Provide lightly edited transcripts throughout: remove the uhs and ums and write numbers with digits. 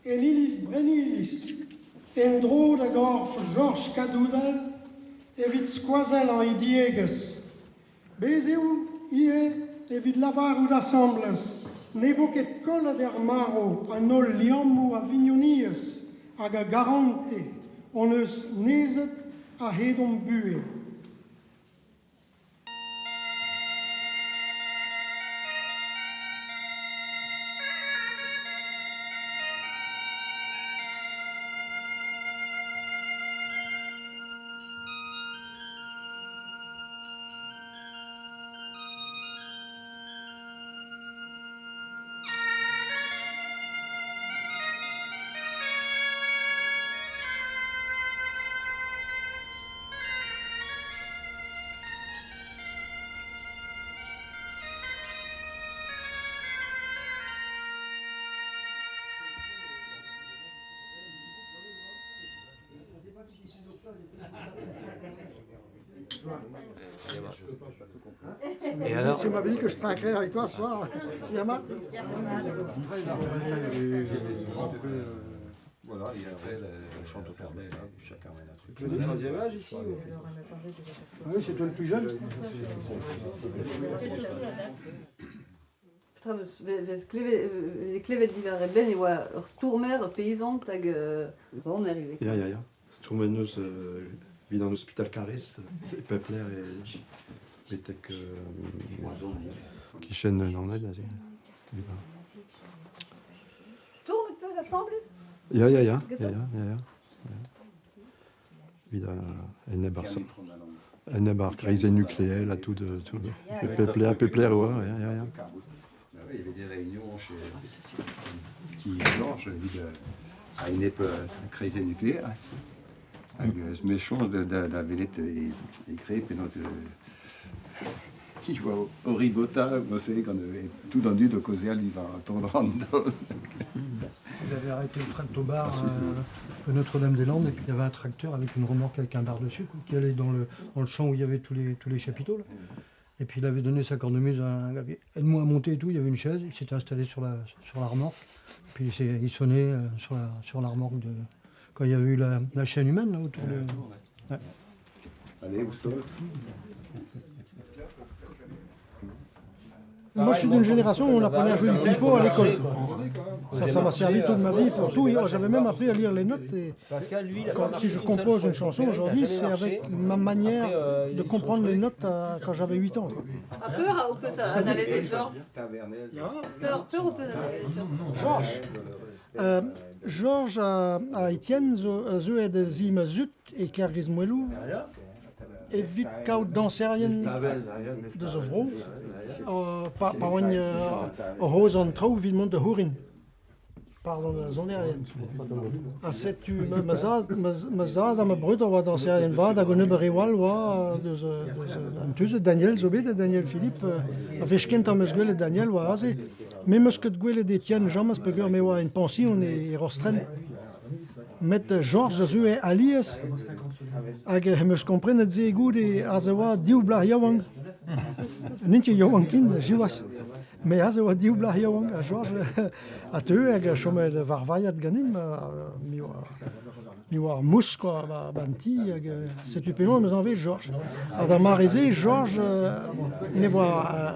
en Ilis Brenilis, en dro da gorf Georges Cadoudal, evit skoazel an idieges. Bez eo, ie, evit lavar ou d'assembles, nevo ket kol der maro, an ol liamou a vignonies, hag a garante, on eus nezet a hedon bue. Et alors, Tu m'avais dit que je trinquerais avec toi ce soir, Yama. Voilà, et après, on chante au fermé, là, chacun met un truc. le troisième âge ici Oui, c'est toi le plus jeune. Klevet divar ben e oa ur stourmer paysan tag zon arrivé. Ja. Stourmeneus vid an hospital Carrez, Pepler et tek kichen normal. Stourmet peus assemblés? Ja. Vid en ebar crise nucléaire, là tout de Pepler, ouais. Il y avait des réunions chez qui Georges à une époque crise nucléaire. Avec ce méchant d'Avelet et créé, puis notre il va au ribota, vous savez, quand tout dans du de Causéal, il va attendre en dedans. Il avait arrêté le train de Tobar à Notre-Dame-des-Landes, et puis il y avait un tracteur avec une remorque avec un bar dessus, quoi, qui allait dans le champ où il y avait tous les chapiteaux. Là. Et puis il avait donné sa cornemuse à un gars. Aide-moi à monter et tout, il y avait une chaise, il s'était installé sur la remorque. Puis il sonnait sur la remorque quand il y avait eu la chaîne humaine là, autour de. Ouais. Allez, où sol. Moi, je suis d'une génération où on apprenait à jouer du pipeau à l'école. Ça m'a servi toute ma vie pour tout. J'avais même appris à lire les notes. Et si je compose une chanson aujourd'hui, c'est avec ma manière de comprendre les notes quand j'avais 8 ans. A peur ou peut ça n'avait des Georges? Peur ou peut ça n'avait des Georges. Georges a Étienne, zo ed zim zut et kergiz moelou. Evit kaout danserien de zo vro. Pa oan roz an trao vid mont de hourin. Pardon, zonerien. A setu ma zad a ma brud a oa danserien vad a gone berewal oa an tuze Daniel zo bet Daniel Philippe a vechkent am eus gwelet Daniel oa aze. Me meus ket gwelet Etienne jamas peogwir me oa en pension e rostren. Met Georges zo e alias hag meus komprenet ze gout e a ze oa diou blar yaouang. N'intje yaouang kin, jiwas. Me a ze oa diou blar yaouang a Georges a teu hag chomet varvaiat ganim mi oa mous quoi banti hag setu penon meus anvet Georges. A da mareze Georges ne oa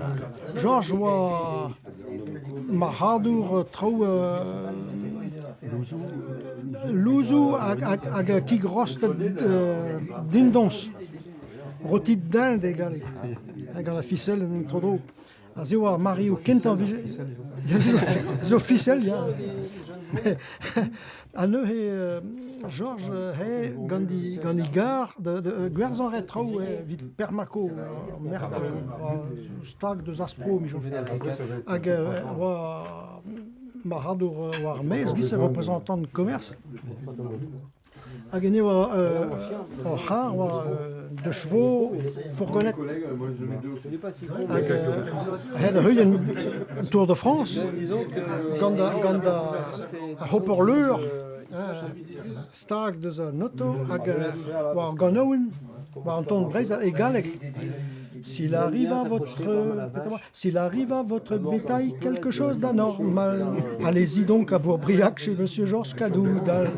Georges oa marhadour trao louzou hag kigrost dindons. Rotit d'Inde égalé. Hag la ficelle en tro dro. A ze oa Mario kent an vije. Zo ficelle, ya. A neu Georges gandi gar de gwerzan ret trao vid permako merk stag deus aspro mijo. Hag oa Bahadour war mez gis représentant de commerce. Hag ene oa c'har oa de chevaux fourgonnette. Hag had heuien Tour de France gant a hoperleur stag deus an auto hag war gant aouen war an ton breiz e galleg S'il arrive à votre bétail quelque chose d'anormal, allez-y donc à Bourbriac chez Monsieur Georges Cadoudal.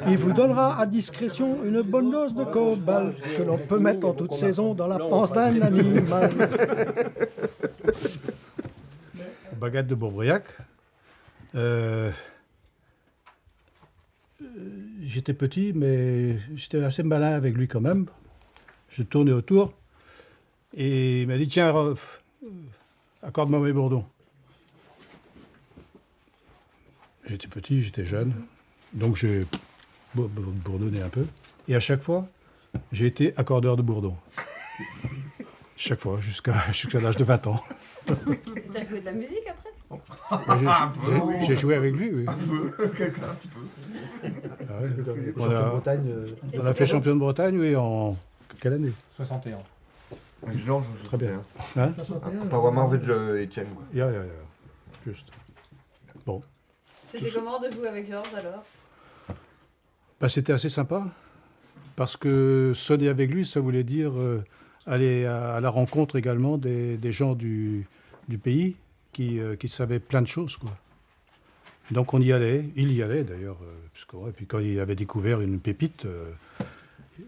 Il vous donnera à discrétion une bonne dose de cobalt que l'on peut mettre en toute saison dans la panse d'un animal. Baguette de Bourbriac. J'étais petit, mais j'étais assez malin avec lui quand même. Je tournais autour et il m'a dit « Tiens, accorde-moi mes bourdons ». J'étais petit, j'étais jeune, donc j'ai bourdonné un peu. Et à chaque fois, j'ai été accordeur de bourdons. Chaque fois, jusqu'à l'âge de 20 ans. T'as joué de la musique après? J'ai joué avec lui, oui. Un petit peu. Ah ouais. Bretagne, On a fait champion de Bretagne, oui, en quelle année? 61. avec Georges. Très bien. Hein? Pas vraiment avec Étienne. Ja. Juste. Bon. C'était comment de jouer avec Georges alors? Bah, c'était assez sympa, parce que sonner avec lui, ça voulait dire aller à la rencontre également des gens du pays qui savaient plein de choses, quoi. Donc on y allait, il y allait d'ailleurs, et puis quand il avait découvert une pépite,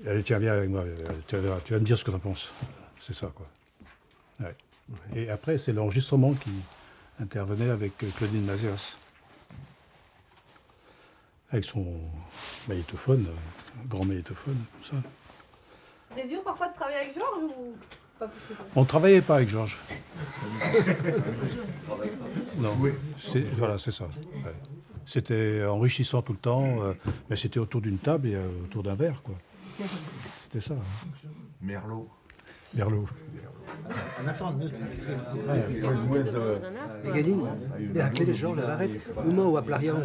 allez, tiens, viens avec moi, tu vas me dire ce que tu en penses. C'est ça, quoi. Ouais. Et après, c'est l'enregistrement qui intervenait avec Claudine Nazias. Avec son magnétophone, un grand magnétophone, comme ça. C'est dur parfois de travailler avec Georges ou pas plus que ça? On ne travaillait pas avec Georges. Non, voilà, c'est ça. Ouais. C'était enrichissant tout le temps, mais c'était autour d'une table et autour d'un verre, quoi. C'était ça. Hein. Merlot. Megadin, de akle Georges lavaret, uma o aplaria o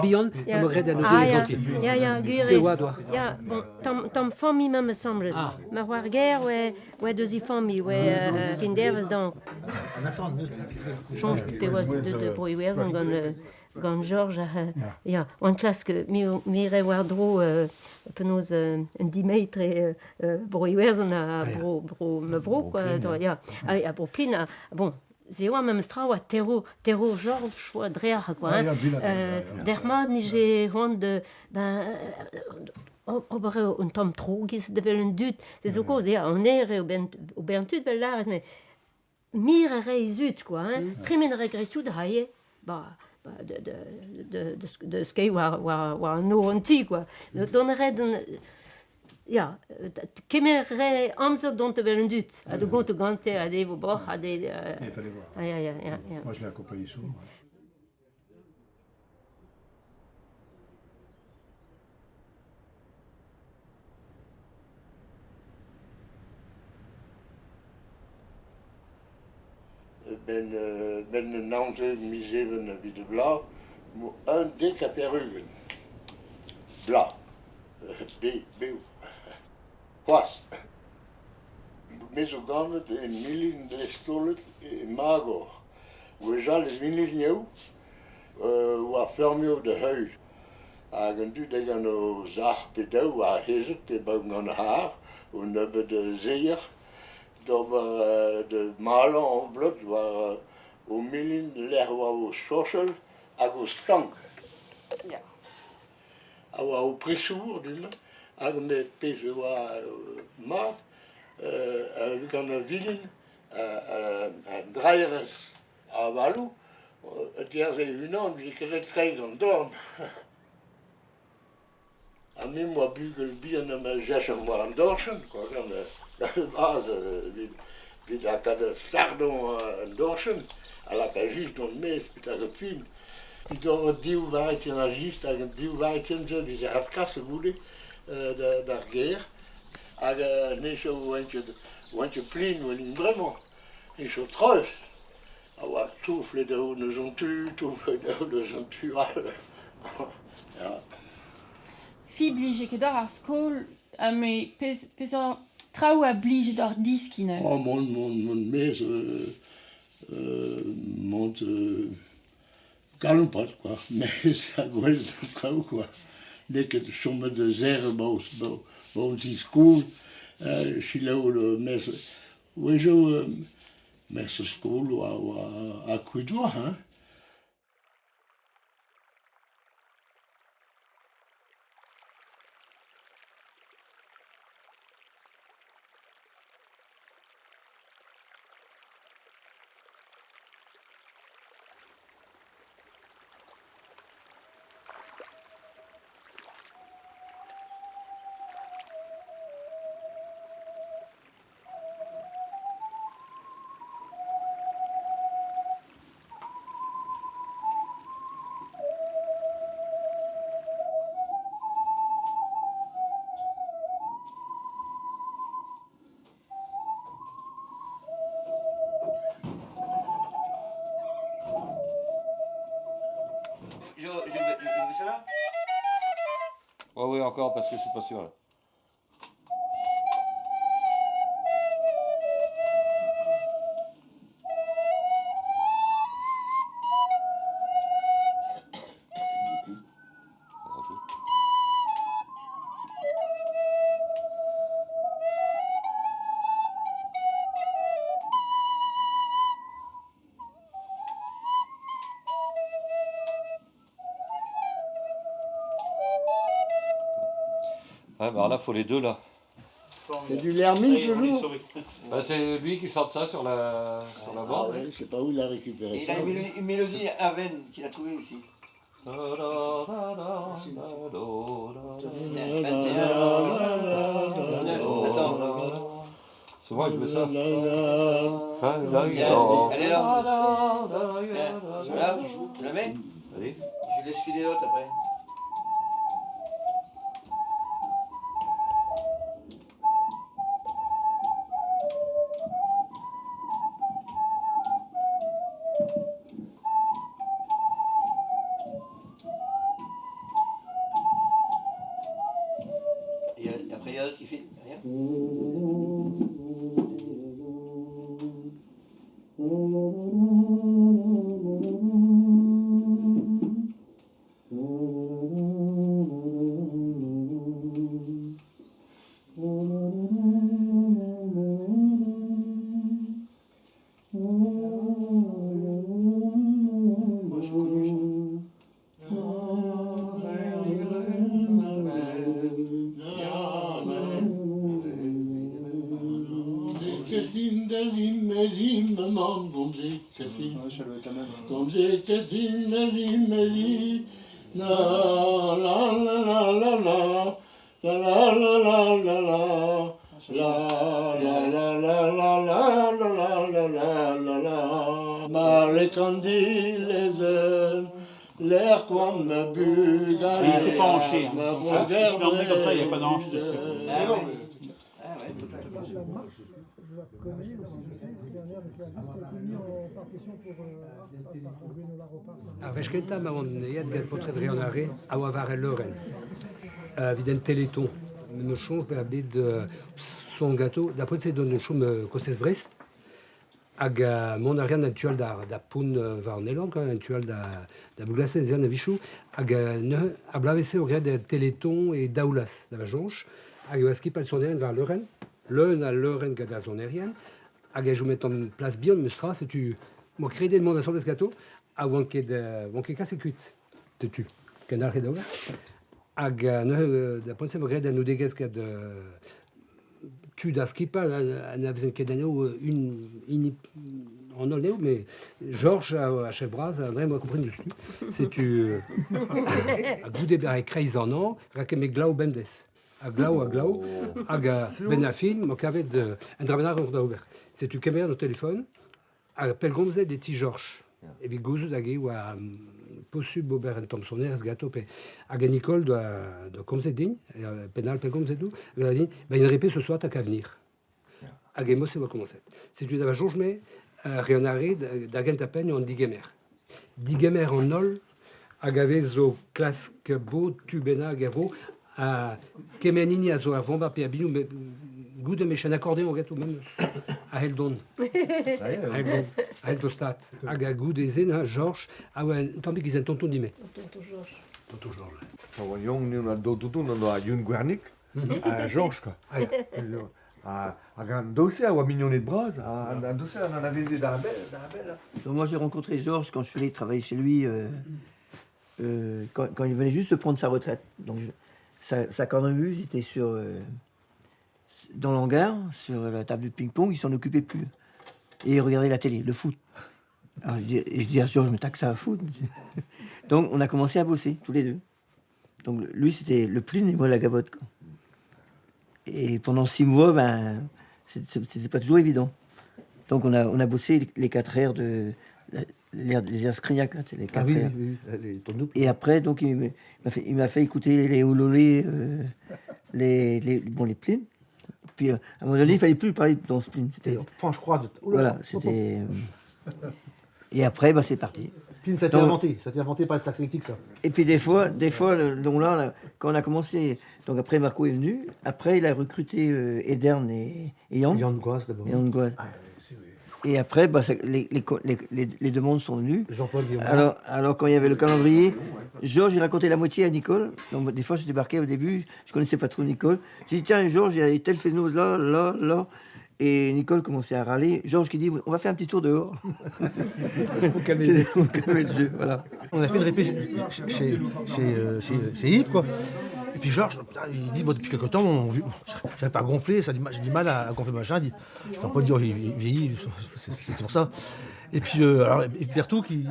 bion, o magret an Ah, o ja, zanti. ja, gure. Pe oa doa. Ja, bon, tam fammi me sembles. Ma war guer, ouais, deus I fammi, ouais, kinderves dan. Change pe oa de broiwers an gant Georges, ja, an klask mi re war dro penaos un dimetre broiwers an a bro me vro, quoi, ja, a bro plin, bon, c'est oa même stra oa terro Georges choa drear, quoi, dermat ni j'ai hond de, ober un tom trogis de vel un dut, c'est zo koz, ja, an ere o bentut vel lares, mais mir re zut, quoi, hein, trimen regressu de haie, de skei war no an ti, quoi. Donnered an... Ja, kemer re amzer dont vel un dut. A de gonte gante, a de vo boch, a de... Il fallait voir. Ja. Moi, je l'ai accompagné souvent. Ben een aantal miseven wie de bla, een dikke perruque. Bla. B. Pas. Mais ook dan het in miljoen de stolet in Mago. We zullen miljoen wat fermé op de huis. En nu dat gaan we zacht pedau, waar is het? De boven aan haar, en hebben de zeer. Dat we de malen en blok waar au milieu de l'air au social à au stank. Ja. Au pressour du à me pese wa ma we gaan willen draaieres à Valou. Het jaar zei une an, j'ai créé très grand dorm. A même moi bugel bien à ma jèche moi en dorschen, quoi, dans la base, wie da kada stardon en dorschen, à la cagiste dans le mes, putain de film. Puis dans dieu vaitien la giste, avec dieu vaitien, die ze had kassen voelen, daar guerre. Avec necho wantje plin, willing vraiment, necho troos. Aber toefle de honden zo'n toefle de honden zo'n ja. Fi blije ket ar skol, me pezor traoù a blije d'ar diskine. Oh, mon mes, mont, galon pas, quoi, mais ça gwez traoù, quoi. Dès que je somme de zère, bon, die school, Chileo le mes wejo mes school ou à Cuidois, hein. Je mets ça là? Oui, encore, parce que je suis pas sûr. Là. Ouais, bah alors là, il faut les deux là. C'est du Lermine toujours. Bah, c'est lui qui chante ça sur la bande. Ouais, je sais pas où il a récupéré Et il ça. a une mélodie Arven qu'il a trouvée ici. Souvent, il met ça. Elle est là. Là, tu la mets? Allez. Je laisse filer l'autre après. Et après, il y a l'autre qui file derrière. Moi, je connais l'air qu'on me bu, il n'était pas hanché. Je l'ai emmené comme ça, il n'y a pas d'hanche. Ah ouais. Ah ouais. La marche, je la connais, je sais, c'est un air de clavis qui a été mis en partition pour Bruno Laropa. Arveskenta mavon iad potred reonare a wavar Lorraine. Vident Téléthon. Me chom pe abed son gâteau. D'après c'est donne chom Cosses Brest. Hag mon arian actuel da poun var Neland, actuel da Bouglasen zian a vichou. Hag a blavese au gré de Téléthon et Daoulas da vajonch. Hag a skipal son erien var Lorraine. Le na Lorraine gada son erien. Hag a jou met en place bion mestra, c'est tu mo crédé de mon assemblée gâteau. A wanket kasse kuit. Te tu. Canard et Daoulas. Hag da poun se mo gré da nou degez kad tu da skipa na vezen ket aneo une en ol neo, mais Georges a chef bras André moi compris du stu. C'est tu a goudé ber kreiz an an, rakem glau bendes. A glau hag benafin mo kavet un dramenar da ober. C'est tu kemer no téléphone a pelgomze des ti Georges. Et puis gouzou da ge wa possible ober en Thompson es gâteau pe hag Nicole de comme c'est digne penal pe comme c'est tout il a dit ben il répète ce soir t'as qu'à venir hag mo c'est va commencer c'est tu d'ava jonge mais rionare d'agent à peine en digemer en nol hag avait zo classe que beau tu bena gavo a kemenini a zo avant ba pe abinu mais goût de méchant accordéon au gâteau même à Heldon à Heldostat à goût des zen Georges ah ouais tant pis qu'ils ont tonton dimé tonton Georges Jong nu naar dood doen dan daar Jun Guernic à Georges quoi un grand dossier, ou un million de bras, un dossier, on en avait d'un bel. Donc moi j'ai rencontré Georges quand je suis allé travailler chez lui, quand il venait juste de prendre sa retraite. Donc sa cornemuse était dans l'hangar, sur la table de ping-pong, il s'en occupait plus. Et il regardait la télé, le foot. Alors je dis à Georges, mais t'as que ça à foutre. Donc on a commencé à bosser, tous les deux. Donc lui c'était le plune et moi la gavotte, quoi. Et pendant 6 mois, c'était pas toujours évident. Donc on a bossé les 4 airs les airs Scrignac, là, les 4 airs. Et après, donc il m'a fait écouter les Ololé, les plines. Puis à un moment donné, il fallait plus parler dans ce plin. C'était. Je crois. Voilà, c'était. Et après, c'est parti. Plin, ça a été inventé par le sax électrique, ça. Et puis des fois, donc là, quand on a commencé, donc après Marco est venu, après il a recruté Edern et Yann. Yann Gouaz d'abord. Yann Gouaz. Et après, les demandes sont venues. Jean-Paul Guillaume. Alors quand il y avait le calendrier, Georges, il racontait la moitié à Nicole. Donc des fois, je débarquais au début, je connaissais pas trop Nicole. J'ai dit, tiens, Georges, il y a tel phénomène là. Et Nicole commençait à râler. Georges qui dit, on va faire un petit tour dehors. Pour calmer le jeu, voilà. On a fait une répé chez Yves, quoi. Et puis Georges, il dit, depuis quelque temps, j'avais pas gonflé, j'ai du mal à gonfler machin. Il dit, Jean-Paul dit, il vieillit, c'est pour ça. Et puis, alors, Yves Berthoud, qui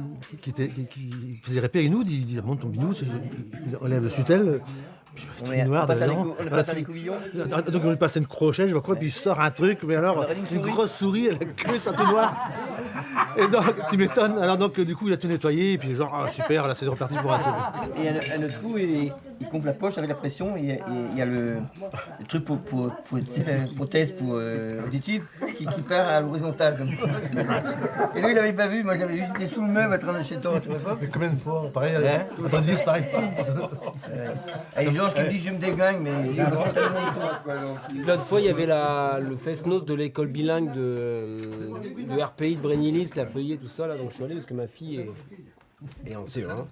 faisait répé avec nous, dit, monte ton bidou, il enlève le sutel. On passe à les couvillons. Donc on lui passe une crochet, je vois quoi, puis il sort un truc, mais alors une grosse souris, elle a queue, ça tout noir. Et donc tu m'étonnes, alors donc du coup il a tout nettoyé, et puis genre super, là c'est reparti pour un tour. Et à notre coup, il gonfle la poche avec la pression, et il y a le truc pour prothèse auditive qui part à l'horizontale comme ça. Et lui il avait pas vu, moi j'avais vu, j'étais sous le meuble à train de chez toi, tu vois pas. Mais combien de fois, pareil, pas de 10 pareil. Et Georges qui me dit je me déglingue, mais il y a tellement de L'autre fois, il y avait le fest-note de l'école bilingue de RPI de Brénilis, la feuillée, tout ça, là. Donc je suis allé parce que ma fille est en CE1.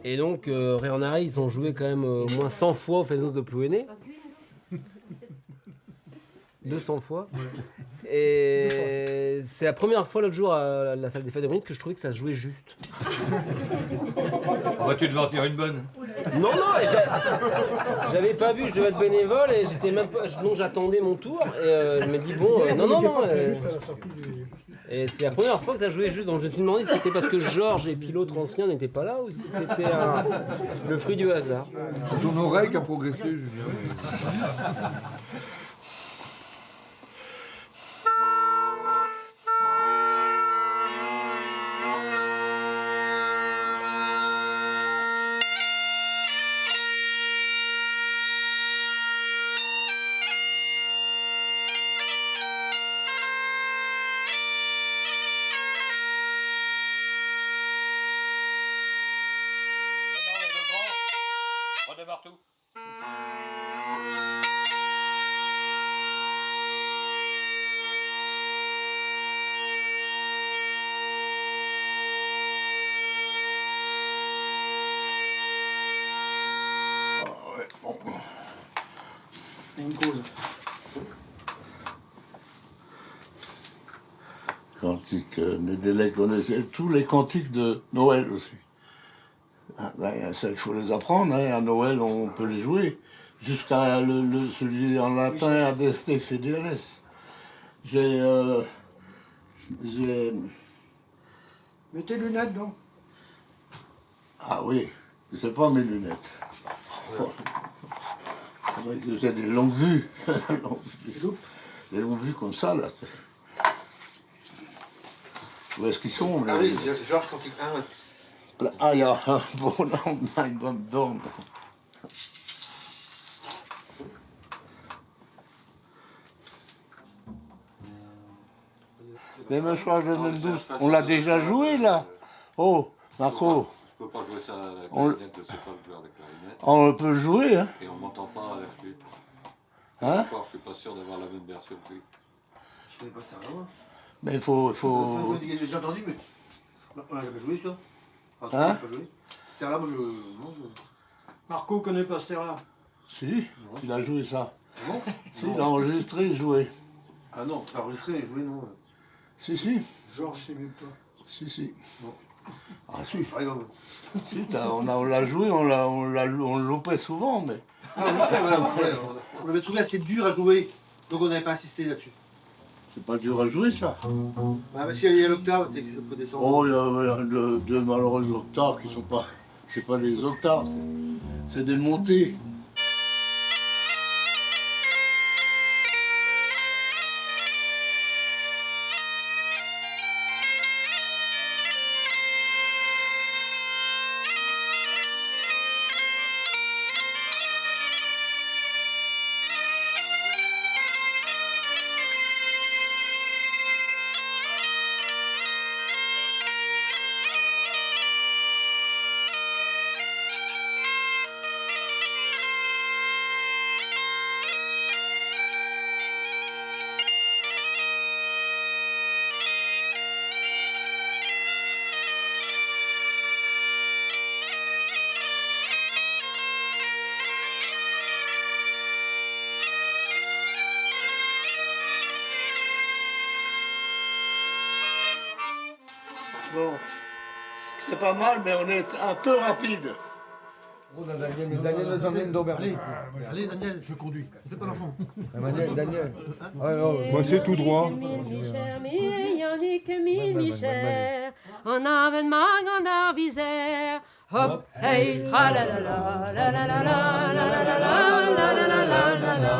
Et donc, Réanaré, ils ont joué quand même au moins 100 fois au fest-note de Plouéné. 200 fois. Et c'est la première fois l'autre jour à la salle des fêtes de Brénilis que je trouvais que ça se jouait juste. Tu devais en tirer une bonne. Non, j'avais pas vu, je devais être bénévole et j'étais même pas. Donc j'attendais mon tour et je me dis bon, non. Et c'est la première fois que ça jouait juste. Donc je me suis demandé si c'était parce que Georges et puis l'autre ancien n'étaient pas là ou si c'était le fruit du hasard. C'est ton oreille qui a progressé, Julien. Partout. Une cause. Cantique, les délais qu'on essaie, tous les cantiques de Noël aussi. Ça, il faut les apprendre, hein. À Noël on peut les jouer, jusqu'à celui en latin Adeste Fideles. Mets tes lunettes donc. Ah oui, c'est pas mes lunettes. J'ai des longues vues. Des longues vues comme ça là. Où est-ce qu'ils sont? Ah oui, Georges cantique 1. Ah ja, bon, nein, dann. Mais je crois que on l'a déjà joué là. Oh, Marco. Je peux pas jouer ça à la clarinette, je sais pas jouer avec la clarinette. On peut jouer, hein. Et on m'entend pas à la flûte. Hein? Je suis pas sûr d'avoir la même version que lui. Je connais pas ça, non? Mais il faut... J'ai entendu, mais on n'a jamais joué ça. Hein? Stella, moi Marco connaît pas Stella. Si, il a joué ça. Si, il a enregistré et joué. Ah non, t'as enregistré et joué, non. Si. Georges, c'est mieux que toi. Si. Non. Ah si. Ah, non. Si, on l'a joué, on le loupait souvent, mais... On l'avait trouvé assez dur à jouer, donc on n'avait pas insisté là-dessus. C'est pas dur à jouer, ça. Bah, mais s'il y a l'octave, c'est que ça peut descendre. Oh, il y a deux malheureuses octaves qui sont pas... C'est pas des octaves, c'est des montées. Bon, c'est pas mal, mais on est un peu rapide. Daniel nous emmène d'Aubervilliers. Allez, Daniel, je conduis. Fais pas l'enfant. Daniel. Moi, c'est tout droit. En avond magen daar viser. Hop, hey, tra la la la la la la la la la la la la la la.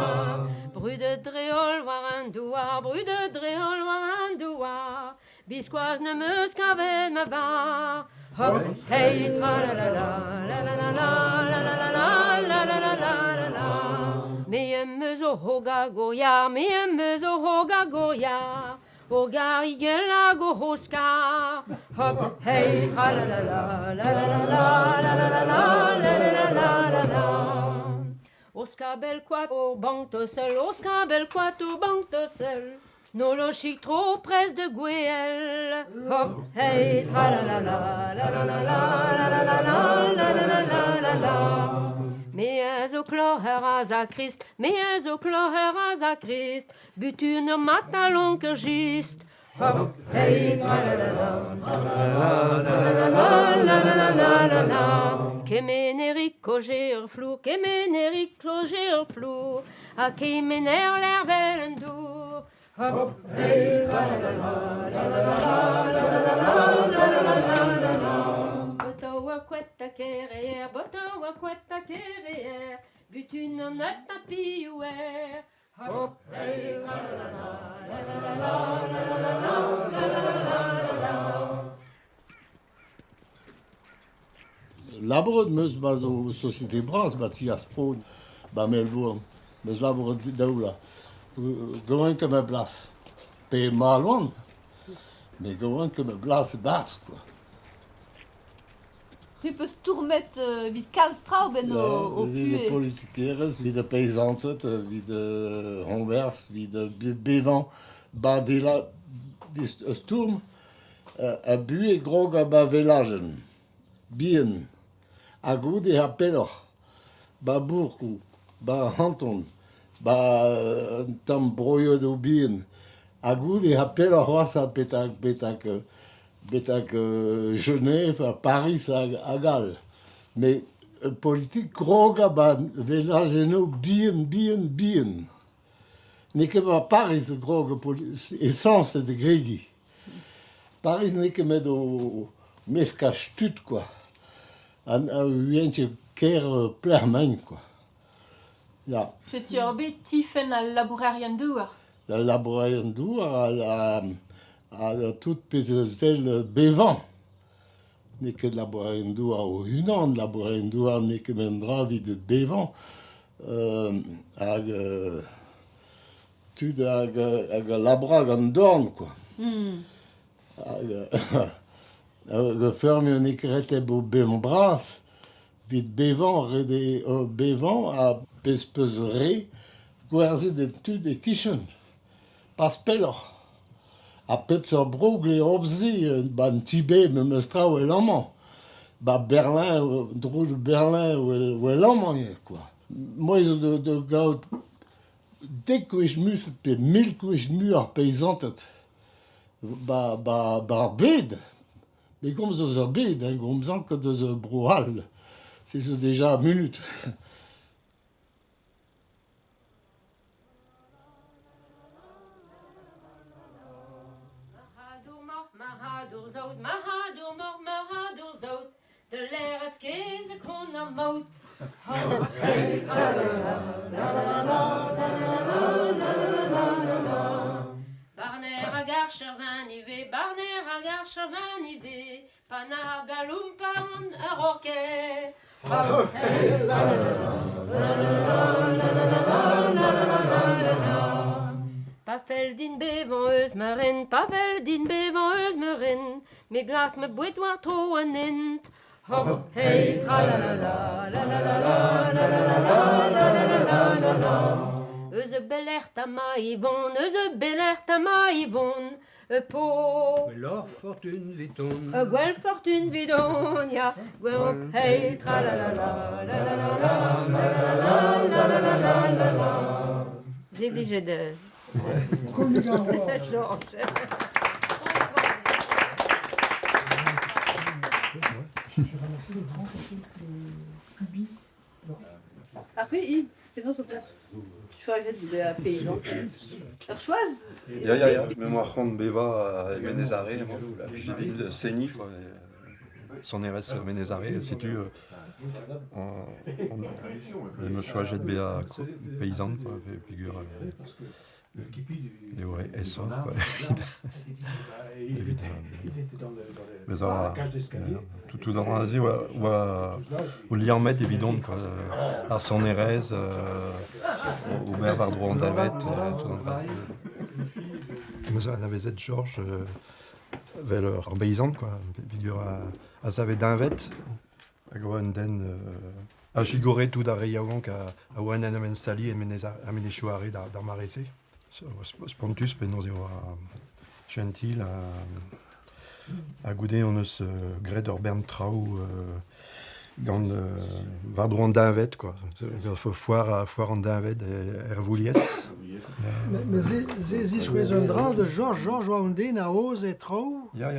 Bru de dreol war een douar, bru de dreol war een douar. Bisquoise ne me scavet me va. Hop, hey, tra la la la la la la la la la la la la la la la. Me me zo hoga goya, me me zo hoga goya. Hoga igela go hoska. Hop, hey, tra la la la la la la la la la la la la la la. Oska bel quat au banc to seul, oska bel quat au banc to seul. Nos logiques trop près de Gouel. Hop, hey, tra la la la la la la la la la la la la la la la. Mais au chlore à Christ, mais au chlore à Christ, but une matalon que juste. Hop, hey, tra la la la la la la la la la. Kemeneric cogér flou, kemeneric cogér flou, a kemener l'hervel dour. Hop, hey, tra la la la la la la la la la la la. Boto wa quetta kerrière, boto wa quetta kerrière, but une note à piouer. Hop, hey, tra la la la la la la la la la. Labor meus bas o Société Bras bati a Spron, ba Melbourne, meus labor daoula. Gowan que me blas. Pe malon, mais gowan que me blas bars, quoi. Rupes tourmet vid Karlstrauben o Wie de politikeres, wie de paysantet, wie de honvers, wie de bevan, ba vela, wie sturm, a bu e grog a ba velagen, bien, a goude a peloch, ba bourkou, ba hanton, ba tam broio do bien, a goude a peloch oas a petak Genève, à Paris, à Galles. Mais politique grog a ba velageno bien. N'est que pas Paris grog essence de gregi. Paris n'est que med o mescach tut, quoi. A uentje ker plermain, quoi. Ja. C'est urbe tifen al labourarien douar. La labourarien douar a tout pezel bevan. N'est que labourarien douar o hunan, labourarien douar n'est que même dravid de bevan. Tud hag labrag an dorn, quoi. Hag fermion n'est que reteb o bras, vid bevan rede o bevan a pespez re, gwerzet de tud e kichen. Pas pelor. A peps ur brog le obzi, ban Tibet me meustra o elamman. Ba Berlin, drou de Berlin o elamman, quoi. Moi, de gaout dik koeismus pe 1000 koeismu ar peizantet. Ba bed. Mais comme ça se bed, hein, comme ça que de se broal. C'est déjà minute. De l'air is geen kon am mout. Barner a gar chervan ive, Barner a gar chervan ive, Pana galum pan a roquet. Pavel din bevan eus meren, Pavel din bevan eus meren, me glas me boet war tro an ent. Hop, hey, tra la la la la la la la la la la la. Eus belert a ma Yvonne, eus belert a ma Yvonne, po. Gwellor fortune viton. Gwell fortune vidon, ya. Gwell, hey, tra la la la la la la la la la la la. J'ai obligé de... Georges. Après, Yves, fais-nous sur place. Choiset de paysan. Choise. Ja. Même moi, Juan Beva et Menezare, puis j'ai dit de Seni, quoi. Son RS Menezare situe on me choisit de Béa paysan, quoi, figure. Et ouais, et ça, quoi. Évidemment. Mais ça, tout dans l'Asie, ou l'y en mettre évident, quoi. À son RS, au Béavard droit en Davet, tout dans le. Mais ça, on avait Z Georges, vers leur paysan, quoi. Figure à Zavet d'Invet, à Groenden. À Gigoré, tout d'Areyagon, à Wanen Amensali et à Ménéchouaré dans Marécé. Spontus, mais non, gentil, à Goudé, on a ce Greder Berntrau, gant Vardron d'Invet, quoi. Foire en d'Invet, Hervoulies. Mais c'est un drap de Georges wa un à Oz et Trau. Ja.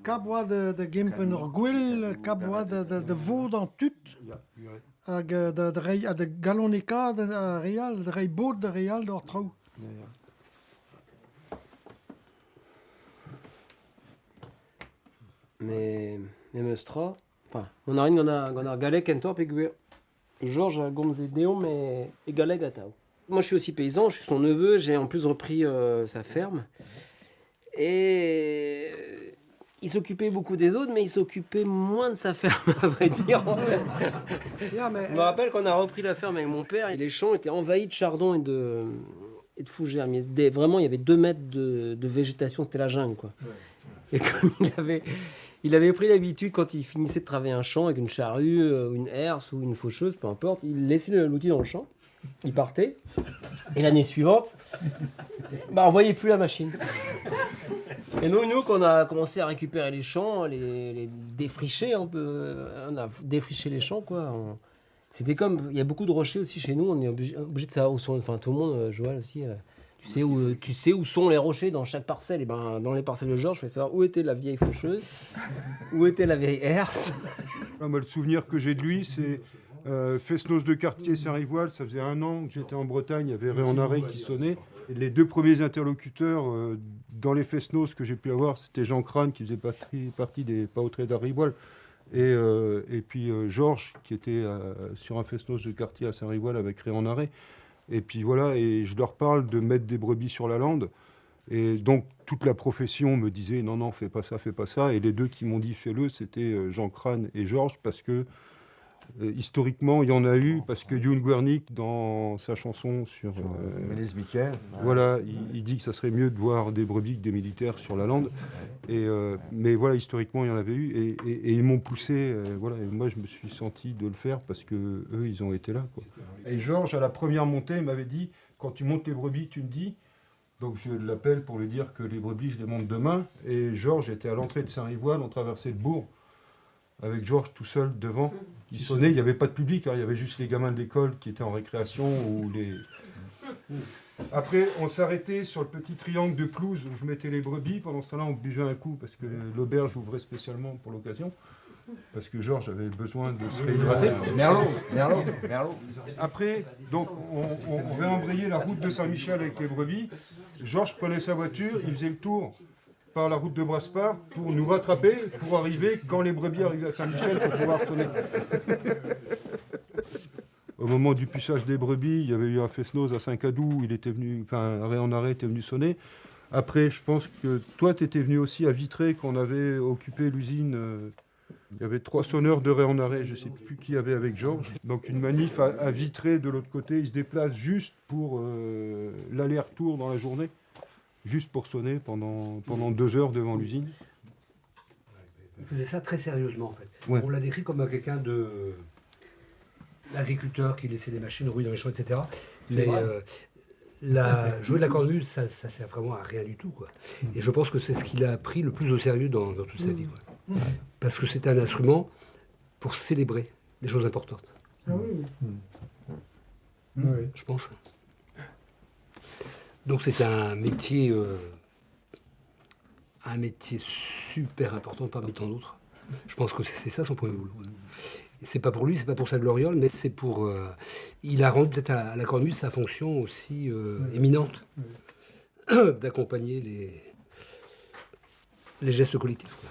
Cabwa de Gempen Orguil, cabwa de Vaud en Tut. De Galonica de Real, de Reibot de Real d'Or Trau. Mais Meustra, enfin, on a rien qu'on a galek en toi, puis Georges a gomzé Déon, mais et galek à Tao. Moi, je suis aussi paysan, je suis son neveu, j'ai en plus repris sa ferme. Et il s'occupait beaucoup des autres, mais il s'occupait moins de sa ferme, à vrai dire. Je me rappelle qu'on a repris la ferme avec mon père, et les champs étaient envahis de chardons et de fougères. Mais vraiment, il y avait 2 mètres de végétation, c'était la jungle, quoi. Et comme il avait pris l'habitude, quand il finissait de travailler un champ avec une charrue, une herse ou une faucheuse, peu importe, il laissait l'outil dans le champ, il partait, et l'année suivante, on voyait plus la machine. Et nous, quand on a commencé à récupérer les champs, les défricher un peu, on a défriché les champs, quoi. C'était comme, il y a beaucoup de rochers aussi chez nous, on est obligé de savoir où sont, enfin tout le monde, Joël aussi, tu sais où sont les rochers dans chaque parcelle. Et dans les parcelles de Georges, je fais savoir où était la vieille faucheuse, où était la vieille herse. Moi, le souvenir que j'ai de lui, c'est Fesnos de quartier Saint-Rivoal. Ça faisait 1 an que j'étais en Bretagne, il y avait Réanaré qui sonnait. Et les 2 premiers interlocuteurs dans les Fesnos que j'ai pu avoir, c'était Jean Crane qui faisait partie des Paotrés d'Arivoal. Et puis Georges qui était sur un Fesnos de quartier à Saint-Rivoal avec Réanaré. Et puis voilà, et je leur parle de mettre des brebis sur la lande. Et donc, toute la profession me disait non, fais pas ça. Et les 2 qui m'ont dit fais-le, c'était Jean Crane et Georges, parce que historiquement, il y en a eu, parce que Youn Guernic, dans sa chanson sur Mélis Miquel, voilà, il dit que ça serait mieux de voir des brebis que des militaires sur la lande. Mais voilà, historiquement, il y en avait eu, et ils m'ont poussé, voilà, et moi je me suis senti de le faire parce que eux, ils ont été là, quoi. Et Georges, à la première montée, m'avait dit, quand tu montes les brebis, tu me dis. Donc je l'appelle pour lui dire que les brebis, je les monte demain. Et Georges était à l'entrée de Saint-Rivoal, on traversait le bourg, avec Georges tout seul devant. Il sonnait, il n'y avait pas de public, hein, il y avait juste les gamins de l'école qui étaient en récréation, ou Après, on s'arrêtait sur le petit triangle de pelouse où je mettais les brebis. Pendant ce temps-là, on buvait un coup parce que l'auberge ouvrait spécialement pour l'occasion. Parce que Georges avait besoin de se réhydrater. Merlot. Après, donc, on réembrayait la route de Saint-Michel avec les brebis. Georges prenait sa voiture, il faisait le tour par la route de Brasparts pour nous rattraper, pour arriver quand les brebis arrivaient à Saint-Michel pour pouvoir retourner. Au moment du puçage des brebis, il y avait eu un fest-noz à Saint-Cadou, il était venu, enfin, Réhenaré était venu sonner. Après, je pense que toi, tu étais venu aussi à Vitré, quand on avait occupé l'usine. Il y avait 3 sonneurs de Réhenaré, je ne sais plus qui avait avec Georges. Donc une manif à Vitré de l'autre côté, ils se déplacent juste pour l'aller-retour dans la journée, juste pour sonner pendant 2 heures devant l'usine. Il faisait ça très sérieusement en fait. Ouais. On l'a décrit comme quelqu'un de l'agriculteur qui laissait les machines rouiller dans les champs, etc. Mais jouer de la cornemuse, ça sert vraiment à rien du tout, quoi. Et je pense que c'est ce qu'il a pris le plus au sérieux dans toute sa vie, quoi. Parce que c'était un instrument pour célébrer les choses importantes. Ah oui. Oui. Je pense. Donc c'est un métier super important parmi tant d'autres. Je pense que c'est ça son premier boulot. C'est pas pour lui, c'est pas pour sa gloriole, mais c'est pour... il a rendu peut-être à la cornemuse sa fonction aussi éminente d'accompagner les gestes collectifs, quoi.